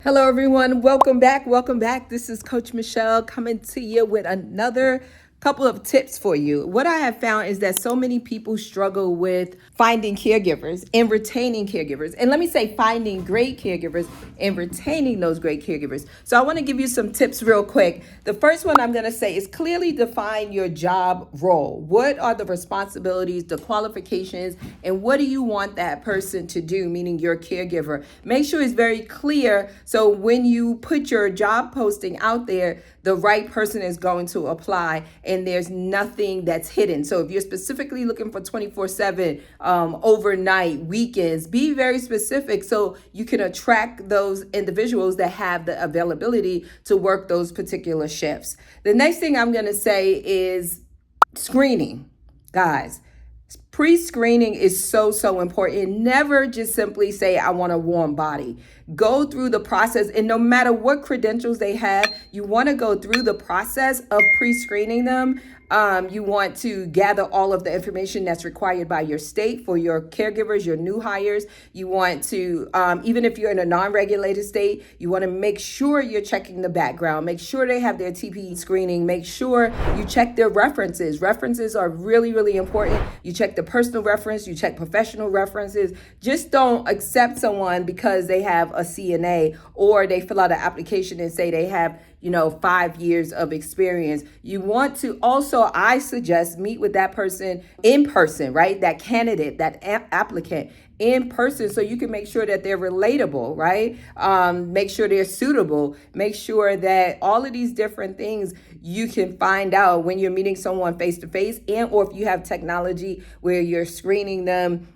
Hello, everyone. Welcome back. Welcome back. This is Coach Michele coming to you with another couple of tips for you. What I have found is that so many people struggle with finding caregivers and retaining caregivers. And let me say, finding great caregivers and retaining those great caregivers. So I want to give you some tips real quick. The first one I'm going to say is clearly define your job role. What are the responsibilities, the qualifications, and what do you want that person to do, meaning your caregiver? Make sure it's very clear. So when you put your job posting out there, the right person is going to apply and there's nothing that's hidden. So if you're specifically looking for 24/7, overnight, weekends, be very specific so you can attract those individuals that have the availability to work those particular shifts. The next thing I'm going to say is screening. Guys, pre-screening is so important. Never just simply say, I want a warm body. Go through the process, and no matter what credentials they have, you want to go through the process of pre-screening them. You want to gather all of the information that's required by your state for your caregivers, your new hires. You want to, even if you're in a non-regulated state, you want to make sure you're checking the background, make sure they have their TPE screening, make sure you check their references. References are really important. You check the personal reference, you check professional references. Just don't accept someone because they have a CNA or they fill out an application and say they have 5 years of experience. You want to also, I suggest, meet with that person in person, right? That candidate, that applicant in person, so you can make sure that they're relatable, right? Make sure they're suitable. Make sure that all of these different things you can find out when you're meeting someone face to face, and or if you have technology where you're screening them,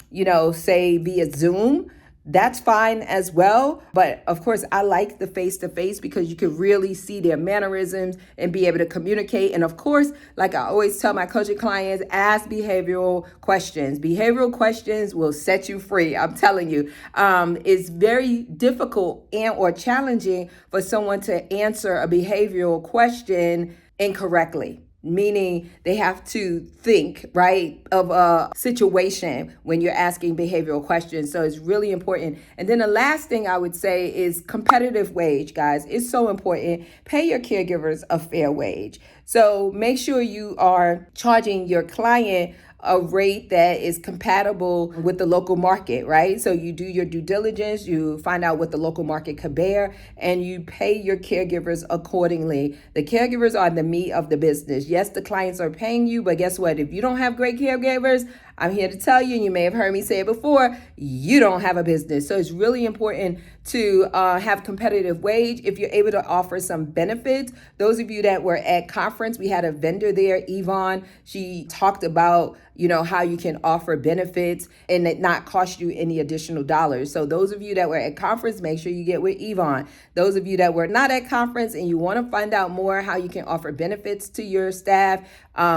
say via Zoom. That's fine as well. But of course, I like the face-to-face because you can really see their mannerisms and be able to communicate. And of course, like I always tell my coaching clients, ask behavioral questions. Behavioral questions will set you free. I'm telling you, it's very difficult and or challenging for someone to answer a behavioral question incorrectly. Meaning they have to think, right, of a situation when you're asking behavioral questions. So it's really important. And then the last thing I would say is competitive wage, guys. It's so important. Pay your caregivers a fair wage. So make sure you are charging your client a rate that is compatible with the local market, right? So you do your due diligence, you find out what the local market could bear, and you pay your caregivers accordingly. The caregivers are the meat of the business. Yes, the clients are paying you, but guess what? If you don't have great caregivers, I'm here to tell you, and you may have heard me say it before, you don't have a business. So it's really important to have competitive wage. If you're able to offer some benefits, those of you that were at conference, we had a vendor there, Yvonne. She talked about, how you can offer benefits and it not cost you any additional dollars. So those of you that were at conference, make sure you get with Yvonne. Those of you that were not at conference and you want to find out more how you can offer benefits to your staff,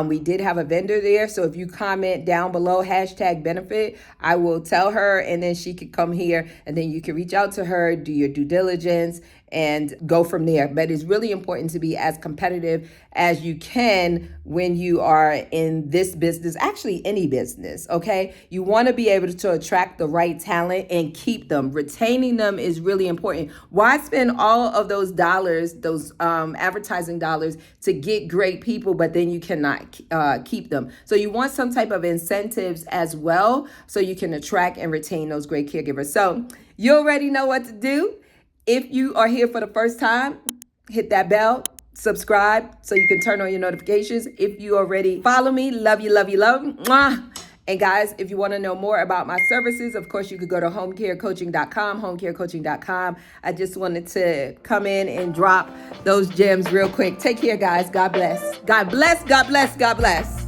we did have a vendor there. So if you comment down below #benefit, I will tell her, and then she could come here, and then you can reach out to her, do your due diligence, and go from there. But it's really important to be as competitive as you can when you are in this business, actually any business, okay? You want to be able to attract the right talent and keep them. Retaining them is really important. Why spend all of those dollars, those advertising dollars, to get great people, but then you cannot keep them? So you want some type of incentives as well so you can attract and retain those great caregivers. So you already know what to do. If you are here for the first time, hit that bell, subscribe so you can turn on your notifications. If you already follow me, love you. Mwah. And guys, if you want to know more about my services, of course, you could go to homecarecoaching.com. I just wanted to come in and drop those gems real quick. Take care, guys. God bless. God bless.